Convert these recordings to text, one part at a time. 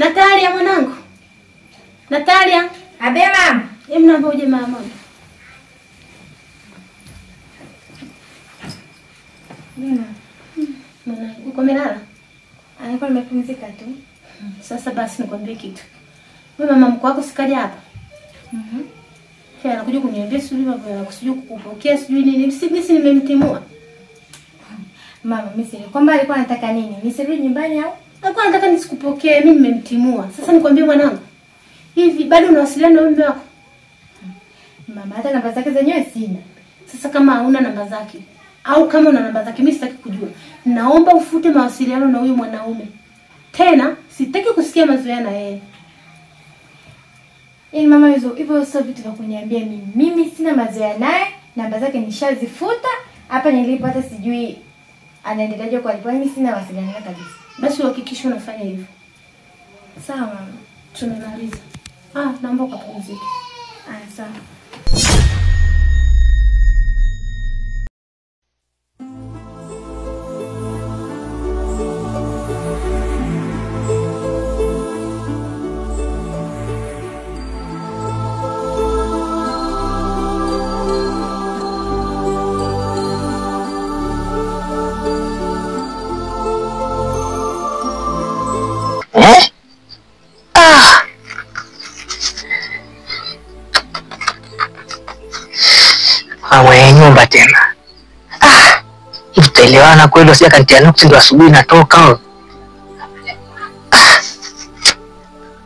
Natalia mwanangu. Natalia. Abe mama. Hebu naomba uje mama. Nina. Mwanangu, uko melala? Nilikuwa nimepumzika tu. Sasa basi nikwambie kitu. Wewe mama mko wako sikaja hapa. Anakuja kuniambia sijui mambo ya kusijui kukupokea sijui nini. Mimi nimemtimua. Mama, mimi kwamba alikuwa anataka nini? Nisirudi nyumbani au? Alikuwa anataka nisikupokee, mimi nimemtimua. Sasa nikwambie mwanangu. Hivi bado unawasiliana na mume wako? Mama, hata namba zake zenyewe sina. Sasa kama hauna namba zake au kama una namba zake mimi sitaki kujua. Naomba ufute mawasiliano na huyu mwanaume. Tena sitaki kusikia mazoea na yeye. Mama, hivyo sio vitu vya kuniambia mimi. Mimi sina mazoea naye, namba zake nishazifuta. Hapa nilipo hata sijui anaendeleaje kwa alipo. Mimi sina mawasiliano kabisa. Basi uhakikishe unafanya hivyo. Sawa mama. Tumemaliza. Naomba ukapumzike. Sawa. Mwenye nyumba tena. Tutaelewana kweli usije kanitia nuksi ndo asubuhi natoka.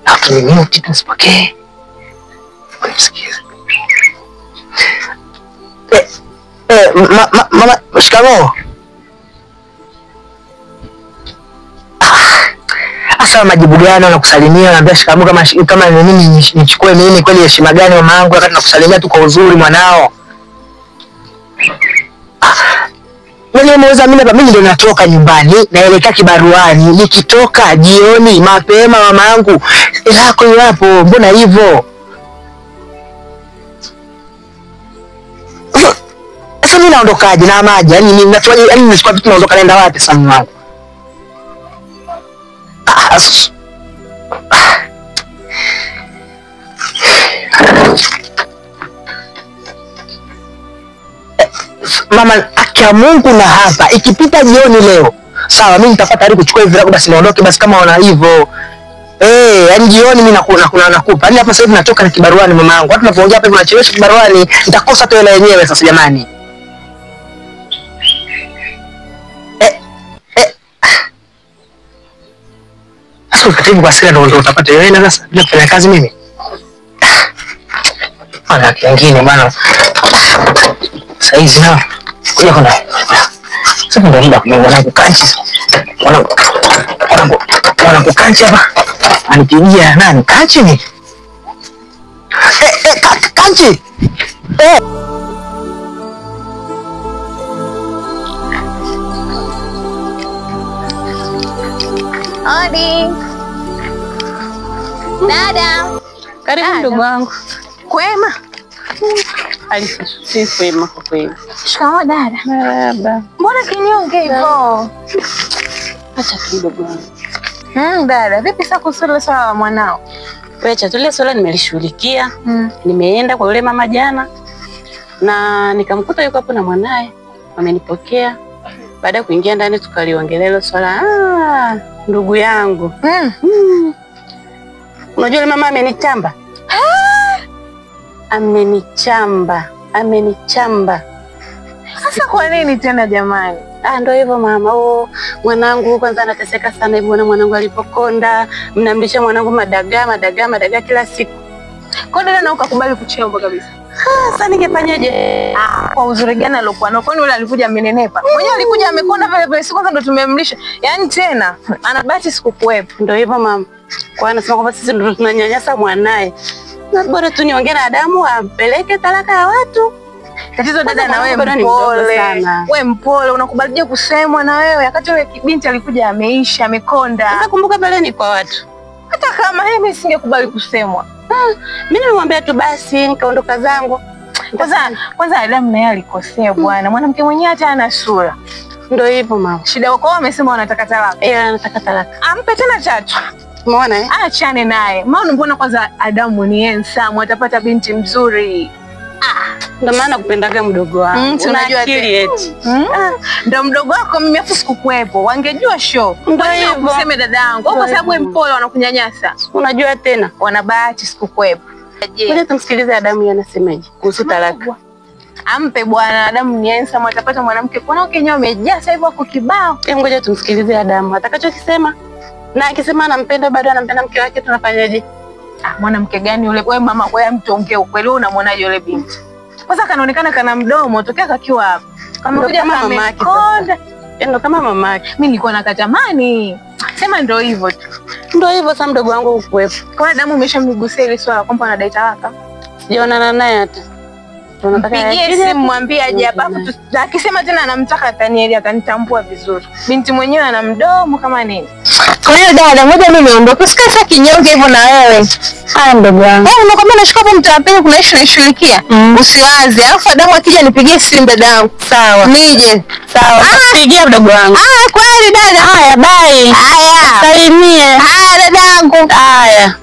Hapo ni mute tusipokee. Unisikiza. Mama, shikamoo. Asa majibu gani nakusalimia naambia shikamoo kama mimi nichukue mimi kweli heshima gani mama yangu wakati nakusalimia tu kwa uzuri mwanao. Mimi ndio natoka nyumbani naelekea kibaruani, nikitoka jioni mapema mama yangu lako hapo, mbona hivyo? Sasa mimi naondokaje na maji? Yaani ninatoaje, yaani nisikwa vitu naondoka naenda wapi sasa mimi wangu? Mama, akia Mungu na hapa ikipita jioni leo sawa mimi nitafuata hadi kuchukua hivi virago basi naondoke basi kama wana hivyo yaani jioni mimi nakupa yaani hapa sasa hivi natoka na kibaruani mama yangu watu tunapoongea hapa hivi nachelewesha kibaruani nitakosa tu hela yenyewe sasa jamani sasa ukatibu kwa sira ndio utapata hela sasa bila kufanya kazi mimi ana kingine bwana saizi na kuja kuna sasa ndio ndio mwanangu kanchi mwanangu kanchi hapa anipigia nani kanchi ni kanchi Odi. Dada. Karibu ndugu wangu. Kwema? Alisa, si kwema kwa kweli. Shikamoo dada. Marahaba. Mbona kinyonge hivyo? Acha kidogo wangu. Dada, vipi sasa kuhusu swala la mwanao? Wecha tule swala nimelishughulikia. Nimeenda kwa yule mama jana na nikamkuta yuko hapo na mwanae. Amenipokea. Baada ya kuingia ndani tukaliongelea hilo swala. Ndugu yangu. Unajua yule mama amenichamba? Amenichamba. Sasa kwa nini tena jamani? Ndio hivyo mama. Mwanangu kwanza anateseka sana hivi mwanangu alipokonda. Mnamlisha mwanangu madagaa kila siku. Kwa nini na ukakubali kuchemba kabisa? Sasa ningefanyaje? Kwa uzuri gani alokuwa nao? Kwani yule alikuja amenenepa? Mwenyewe alikuja amekonda vile vile, siku kwanza ndo tumemlisha. Yaani tena anabati sikukuepo. Ndio hivyo mama. Kwa anasema kwamba sisi ndo tunanyanyasa mwanae. Na bora tu niongee na Adamu apeleke talaka ya watu. Tatizo dada na wewe mpole. Wewe mpole, unakubalije kusemwa na wewe? Wakati yule binti alikuja ameisha, amekonda. Sasa kumbuka pale ni kwa watu. Hata kama mimi singekubali kusemwa. Mimi nimemwambia tu basi nikaondoka zangu. Kwanza Adamu naye alikosea bwana. Mwanamke mwenyewe hata ana sura. Ndio hivyo mama. Shida wako wamesema wanataka talaka. Anataka talaka. Ampe tena tatu. Umeona eh? Achane naye. Maana mbona kwanza Adamu ni handsome, atapata binti mzuri. Ndio maana kupendaga mdogo wangu. Unajua akili eti. Ndio mdogo wako mimi afu sikukuepo. Wangejua show. Ndio hivyo. Useme dadangu. Kwa sababu wewe mpole wanakunyanyasa. Unajua tena. Wana bahati sikukuepo. Ngoja tumsikilize Adamu anasemaje kuhusu talaka. Ampe bwana, Adamu ni handsome, atapata mwanamke. Kwa Kenya wamejaa sasa hivi wako kibao. Ngoja tumsikilize Adamu atakachokisema. Na akisema anampenda bado anampenda mke wake tunafanyaje? Mwanamke gani yule? Wewe mama, wewe mtu ongea ukweli, wewe unamwonaje yule binti? Kwanza kanaonekana kana mdomo tokea kakiwa hapa. Kama kuja kama mamake. Ndio kama mamake. Mimi nilikuwa nakatamani. Sema ndio hivyo tu. Ndio hivyo sasa mdogo wangu ukuepo. Kwa Adamu umeshamgusia ile swala kwamba anadai talaka. Sijaonana naye hata. Tunataka pigie simu mwambie aje hapa. Akisema tena anamtaka Danieli atanitambua vizuri. Binti mwenyewe ana mdomo kama nini. Kwa hiyo dada, ngoja mimi niondoke. Usikae sasa kinyonge hivyo na wewe. Haya mdogo wangu. Unakwambia nashika hapo mtapeni kuna issue naishughulikia. Usiwaze. Alafu Adamu akija nipigie simu dadangu. Sawa. Nije. Sawa. Pigia mdogo wangu. Kweli dada. Haya, bye. Haya. Salimie. Haya dadangu. Haya.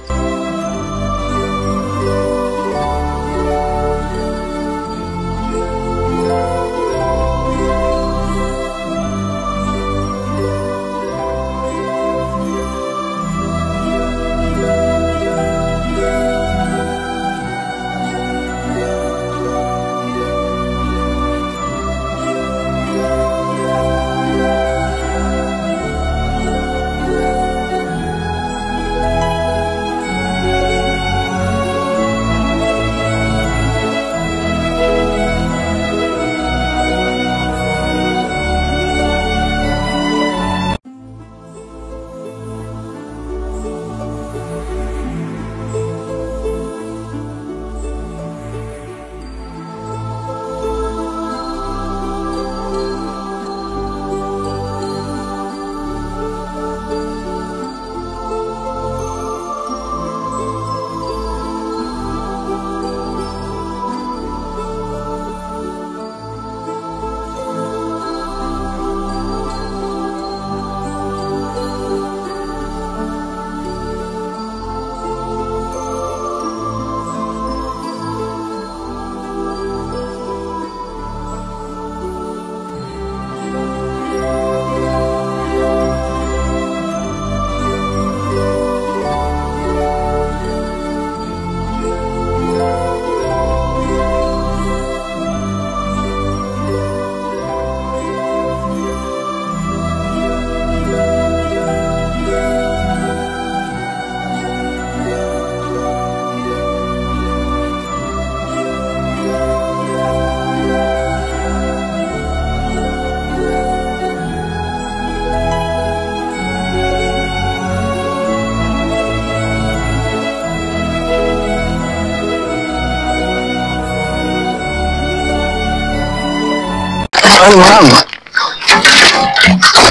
Mwanangu.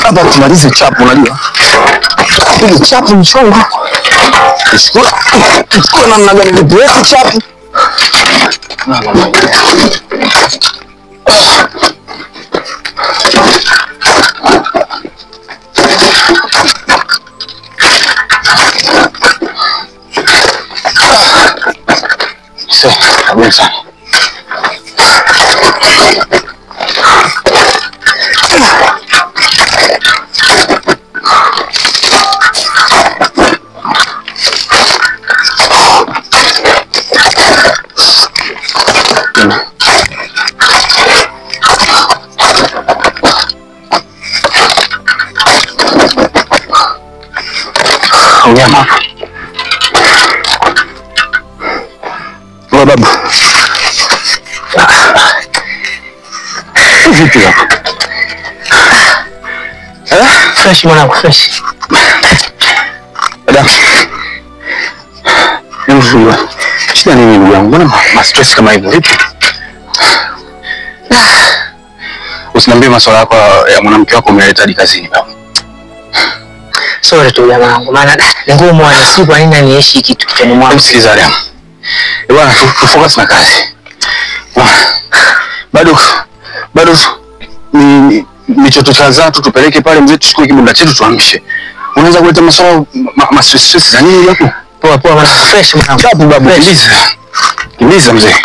Hapa tumalize chapu unajua. Hii chapu mchongo. Chukua namna gani nipeleke chapu? Sasa, unyama. Babu. Vipi hapo? Fresh mwanangu, fresh. Dada. Ndio. Shida nini ndugu yangu? Mbona stress kama hivyo? Vipi? Usiniambie masuala yako ya mwanamke wako umeleta hadi kazini baba. Sorry tu jamaa wangu, maana ni ngumu si kwa nini niishi kitu kichwani mwangu. Msikiliza Adamu. Bwana tufocus na kazi. Bado ni choto cha zatu tupeleke pale mzee tuchukue kibunda chetu tuamshe. Unaweza kuleta masuala stress za nini hapo? Poa poa, fresh mwanangu. Chapu babu, kimbiza mzee.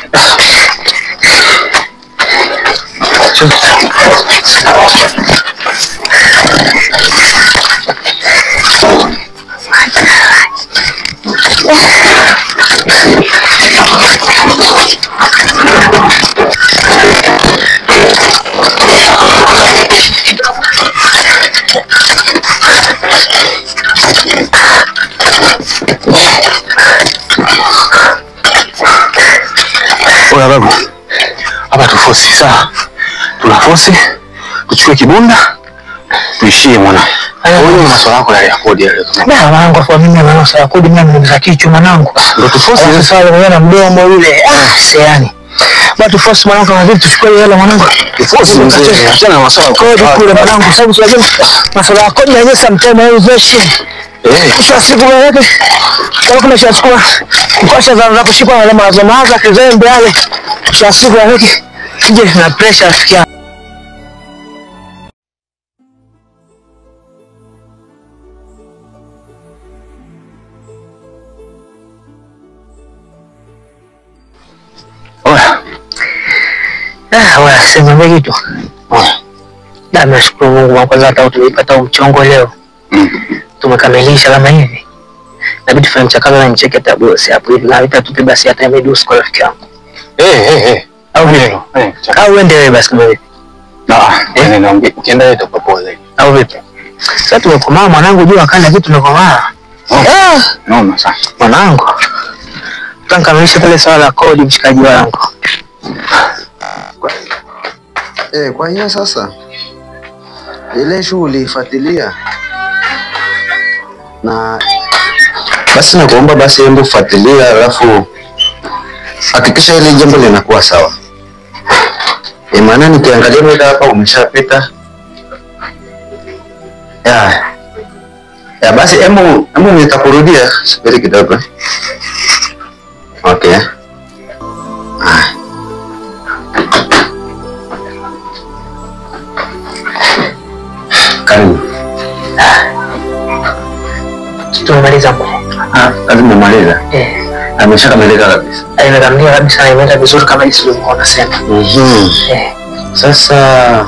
Oya babu, hapa tufosi, sawa? Tunafosi, tuchukue kibunda, tuishie mwana. Wewe masuala yako ya kodi yale. Mwanangu, kwa mimi na masuala ya kodi mimi za kichwa mwanangu. Ndio tufosi sasa swala wewe na mdomo yule. Siani. Bado tufosi mwanangu, kama vipi tuchukue hela mwanangu. Tufosi mzee, achana na masuala ya kodi kule mwanangu, sababu tunajua masuala ya kodi yenyewe sometimes haizweshi. Kisha siku yake kama kuna chakula mkosha za kushikwa wale mazomaza kizembe yale kisha siku yake kije na pressure sikia. Oya sema mengi tu. Na nashukuru Mungu kwa kwanza hata tulipata mchongo leo. Tumekamilisha kama hivi. Inabidi tufanye mchakato na mcheke tabu hapo hivi. Na vitatupe basi hata imedusu kwa rafiki yangu. Au vipi? Au uende wewe basi kama hivi. Naongea ukienda wewe utapoa zaidi. Au vipi? Sasa tumekomaa mwanangu, jua kanda kitu tumekomaa. Naona sasa. Mwanangu. Tutakamilisha pale swala la kodi mshikaji wangu. Kwa hiyo sasa ile shughuli ifuatilia na basi nakuomba basi hebu fuatilia, alafu hakikisha ile jambo linakuwa sawa. Maana nikiangalia muda hapa umeshapita. Ya basi hebu nitakurudia, subiri kidogo. Okay. Karibu. Tumemaliza kwa. Kazi umemaliza? Ameshakamilika kabisa. Imekamilika kabisa na imeenda vizuri kama jinsi ulivyokuwa unasema. Sasa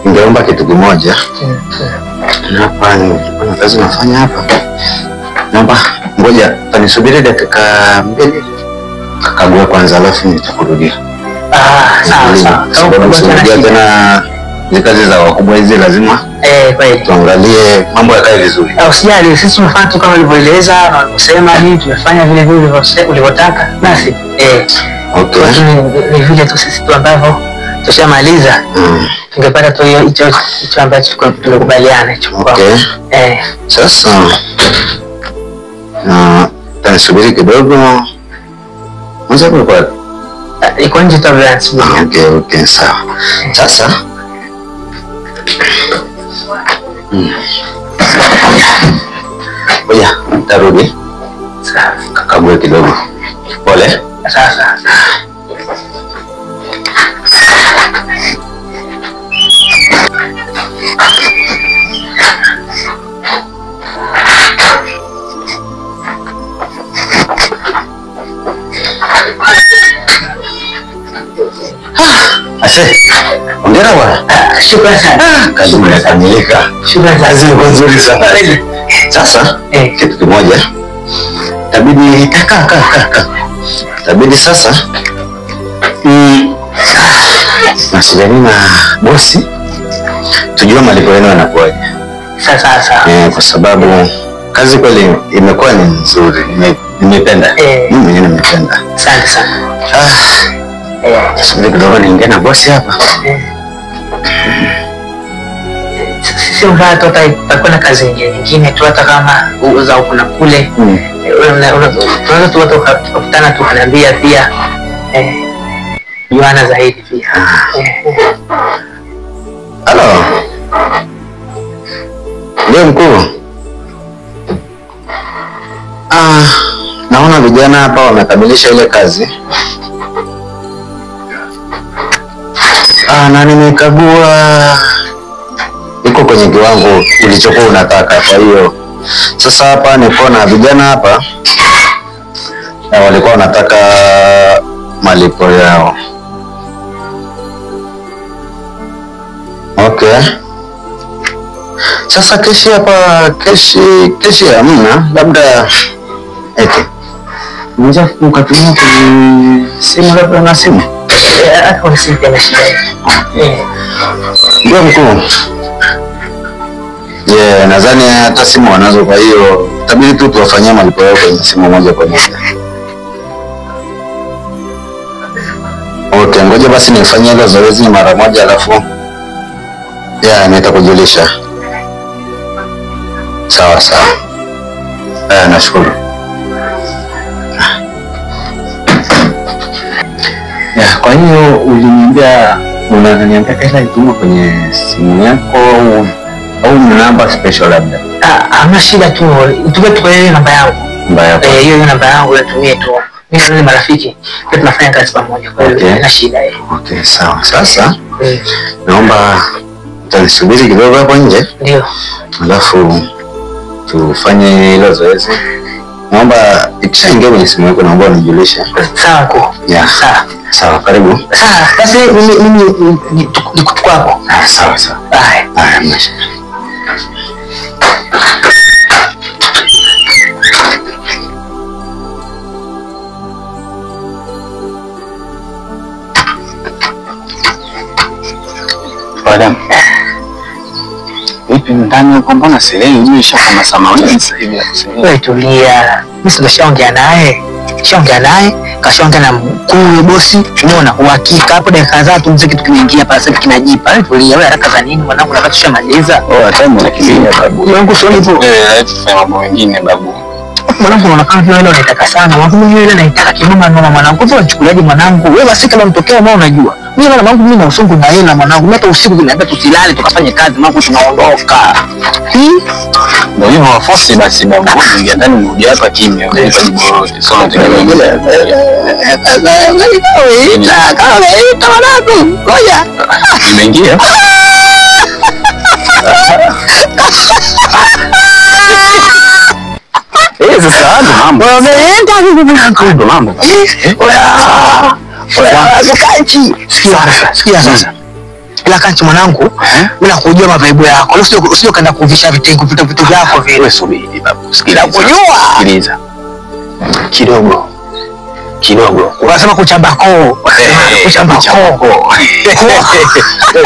ningeomba kitu kimoja. Hapa nilikuwa kazi nafanya hapa. Naomba ngoja tanisubiri dakika 2. Kakagua kwanza alafu nitakurudia. Sawa. Kama tena ni kazi za wakubwa hizi lazima kweli tuangalie mambo yakae vizuri. Usijali, sisi tumefanya tu kama ulivyoeleza na ulivyosema, hii tumefanya vile vile ulivyotaka. Basi okay. Ni vile tu sisi tu ambavyo tushamaliza. Tungepata tu hicho ambacho tumekubaliana hicho. Okay. Sasa tanisubiri kidogo. Mwanzo kwa iko nje tolerance. Okay, sawa. Sasa oya, tarudi. Sawa. Kakagua kidogo. Pole. Sasa. Hongera bwana. Shukrani sana. Kazi imekamilika. Shukrani sana. Kazi nzuri sana. Sasa kitu kimoja. Tabidi tabidi sasa nasiliani na bosi tujue malipo yenu yanakuwaje. Sasa. Kwa sababu kazi kweli imekuwa ni nzuri. Nimependa. Mimi mwenyewe nimependa. Asante sana. Subiri kidogo niingie na bosi hapa. Sio mbaya tu, tutakuwa na kazi nyingine tu hata kama uuza huko na kule. Tunaweza tu tukakutana tu kaniambia pia juana zaidi pia. Halo. Ndio mkuu. Naona vijana hapa wamekamilisha ile kazi. Na nimekagua iko kwenye kiwango ulichokuwa unataka. Kwa hiyo sasa hapa niko na vijana hapa na walikuwa wanataka malipo yao. Okay. Sasa keshi hapa, keshi hamna, labda eti unaweza kukatumia kwenye simu, labda na simu. Hapo simu na shida. Ndio mkuu. Nadhani hata simu wanazo, kwa hiyo tabidi tu tuwafanyie malipo yao kwenye simu moja kwa moja. Okay, ngoja basi nifanyie hilo zoezi mara moja, alafu nitakujulisha. Sawa. Nashukuru. Kwa hiyo unaniambia hela itumwe kwenye simu yako au namba special labda? Hamna shida tu. Tupe ile namba yangu. Hiyo namba yangu natumie tu. Mimi na marafiki tunafanya kazi pamoja. Kwa hiyo haina shida hiyo. Okay, sawa. Sasa naomba tunisubiri kidogo hapo nje. Ndio. Alafu tufanye hilo zoezi. Naomba ikishaingia kwenye simu yako naomba unijulishe. Sawa kwa. Sawa, karibu. Basi mimi nikuchukua hapo. Sawa. Haya, maisha. Madam. Vipi ndani uko, mbona sielewi ujue kama samawati sasa hivi? Wewe tulia. Mimi nimeshaongea naye. Kashaongea na mkuu bosi. Unaona uhakika hapo dakika kadhaa tu mziki tukiingia pale sasa kinajipa. Wewe tulia, wewe haraka za nini mwanangu, nataka tushamaliza. Hata mimi nakimbia babu. Yangu sio hivyo. Tufanye mambo mengine babu. Mwanangu unaonekana kama wewe unataka sana. Mwanangu yule anaitaka kinoma noma mwanangu. Wewe unachukuliaje mwanangu? Wewe basi kama mtokea mao unajua. Mimi na mwanangu na usungu na hela mwanangu. Hata usiku kuniambia tusilale tukafanye kazi mwanangu tunaondoka. Ndio hivyo wafosi basi babu. Ingia ndani mrudi hapa kimya. Unaweza jibu lolote. Sio tunategemea. Ngoja. Nimeingia. Sasa mambo. Wameenda Ndo mambo. Sikia sasa. Ila kanchi mwanangu, mimi nakujua mavaibu yako. Usio kaenda kuvisha vitu vyako vile. Wewe subiri babu. Sikiliza. Kidogo. Unasema kuchamba koo. Kuchamba koo.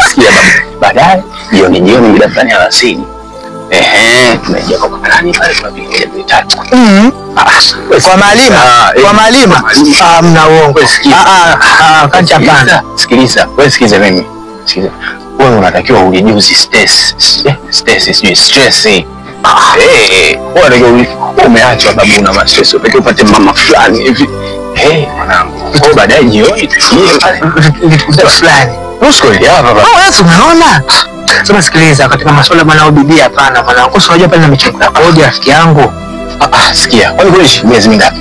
Sikia babu. Baadaye jioni mida fulani ya alasiri. Tunaingia kwa makarani pale tunapiga vitatu. Kwa malima. Mna uongo. Kancha pana. Sikiliza mimi. Wewe unatakiwa ujijuzi stress. Wewe umeachwa babu na stress. Unatakiwa upate mama fulani hivi. Mwanangu. Kwa baadaye jioni tushie pale. Vitu fulani. Usikoli hapa baba. Wewe unaona? Sasa sikiliza, katika masuala mwanao bibi hapana mwanangu. Unajua pale na michongo kodi rafiki yangu. Sikia. Kwani kuishi miezi mingapi?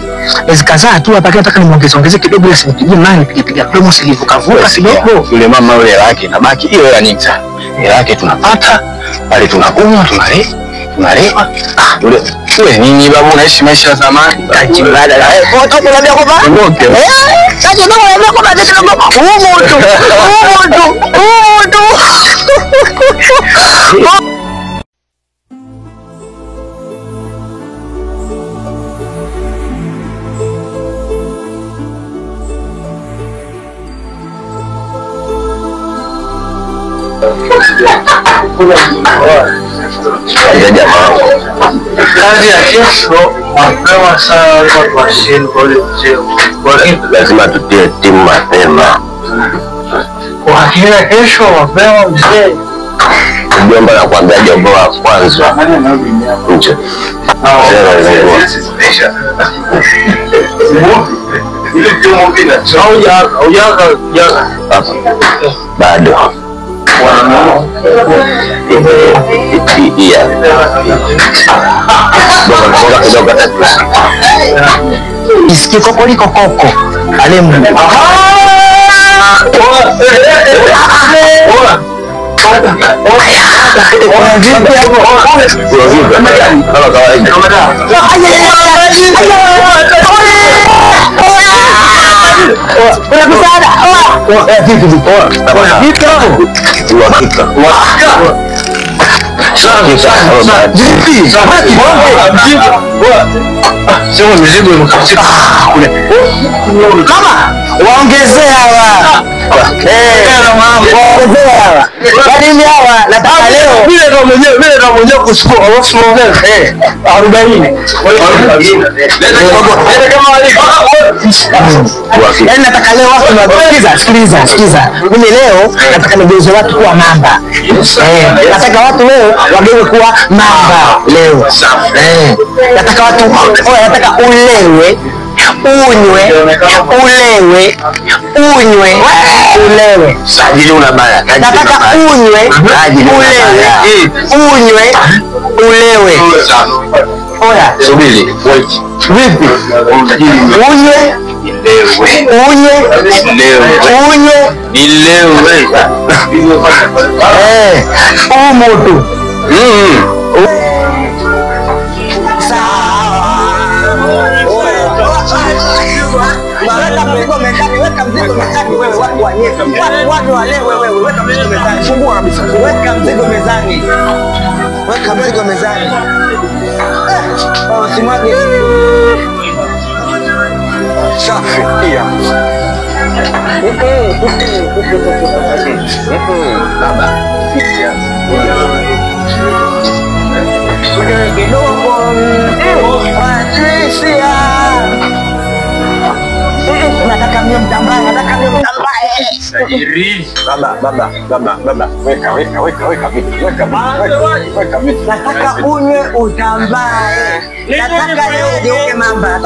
Miezi kadhaa tu hapa, nataka nimuongeze kidogo ili sinipigie mali piga promo silivukavuka kidogo. Yule mama yule yake inabaki hiyo ya nyingi sana. Hela yake tunapata, pale tunakunywa, tunalewa. Yule nini babu, unaishi maisha ya zamani. Kajibada. Foto kunaambia kwamba ondoke. Kaje ndio unaambia kwamba ndio Kazi ya kesho mapema sana watu wa sheni kwa ule mzeo. Lazima tutie timu mapema. Kwa hakika kesho mapema mzee. Mjomba nakwambia jomba wa kwanza. Nje. Bado. Isikie kokoliko koko. Ale Mungu. Sema mizigo imekatika kule. Mama, waongezea hawa. Waongezea hawa. Yaani hawa nataka leo. Vile ndo mwenyewe kuchukua alafu muongeze 40. Yaani nataka leo watu sikiliza. Mimi leo nataka nigeuze watu kuwa mamba. Nataka watu leo wageuke kuwa mamba leo. Nataka watu nataka ulewe, ulewe. Sajili una baya. Nataka unywe, ulewe. Oya, Subiri, wait. vipi? Unywe, umutu. Weka mzigo mezani wewe, watu wanyeke. Watu walewe wewe, weka mzigo mezani. Fungua kabisa. Weka mzigo mezani. Weka mzigo mezani. Usimwage. Safi. Pia. Baba. Kidogo. Patricia. Nataka mimi mtambaye. Baba. Weka vitu. Weka vitu. Nataka unywe utambaye. Nataka leo ugeuke mamba.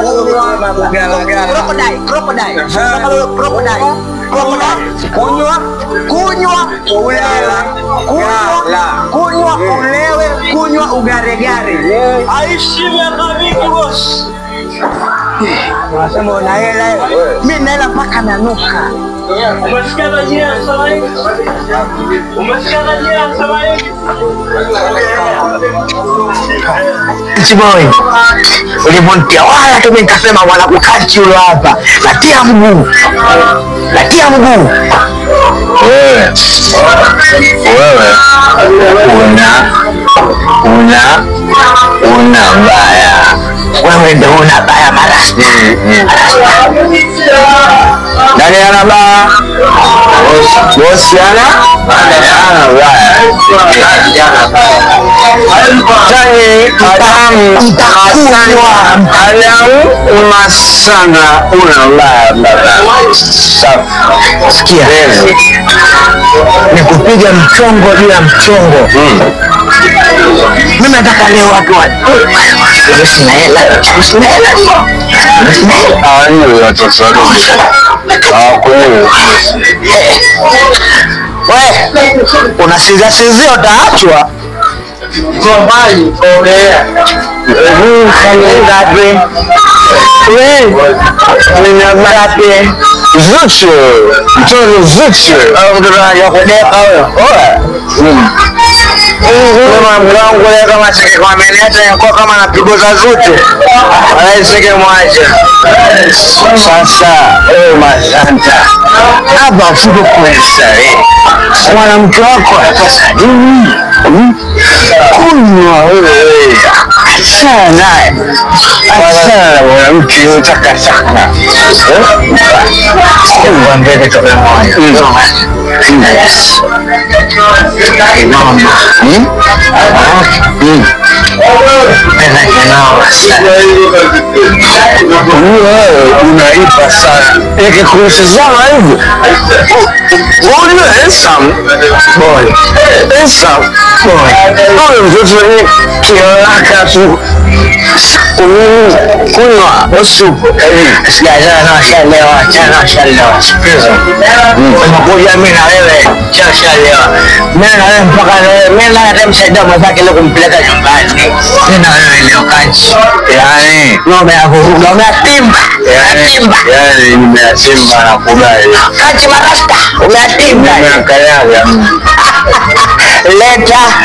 Crocodile. Kunywa ugaregare. Aishi miaka mingi boss. Unasema una hela. Mimi na hela mpaka nanuka. Umesikia majina sasa hivi? Chiboy. Ulimontia wala tu nikasema wala kukachi yule hapa. Natia mguu. Wewe una baya. Wewe ndio una baya marasti. Nani ana baya? Bosi ana baya. Masana una baya baba. Sikia. Nikupiga mchongo juu ya mchongo. Mimi nataka leo watu sina hela. Ni watoto wadogo. Unasizia utaachwa. Kama mlango leo kama sike kwa meneta yako kama napigoza zote. Sike mwacha. Sasa masanta. Hapa fuko pesa mwanamke wako atasa nini? Kunywa wewe. Achana naye. Achana mwanamke unataka sana. Kwa mbele toka moyo. Unaipa sana. Ikikushizama hivi. Wewe handsome boy. Handsome boy. Wewe mtoto ni kiolaka tu. Kunywa usupu. Sijajana shalewa. Sikiza. Unakuja mimi na wewe shalewa. Mimi na wewe mpaka leo. Mimi na hata msaidia mwenzake leo kumpeleka nyumbani. Mimi na wewe leo kanchi. Yaani ng'ombe ya kuruga umeatimba. Yaani nimeatimba na kubali. Kanchi marasta umeatimba. Nimekanyaga. Leta.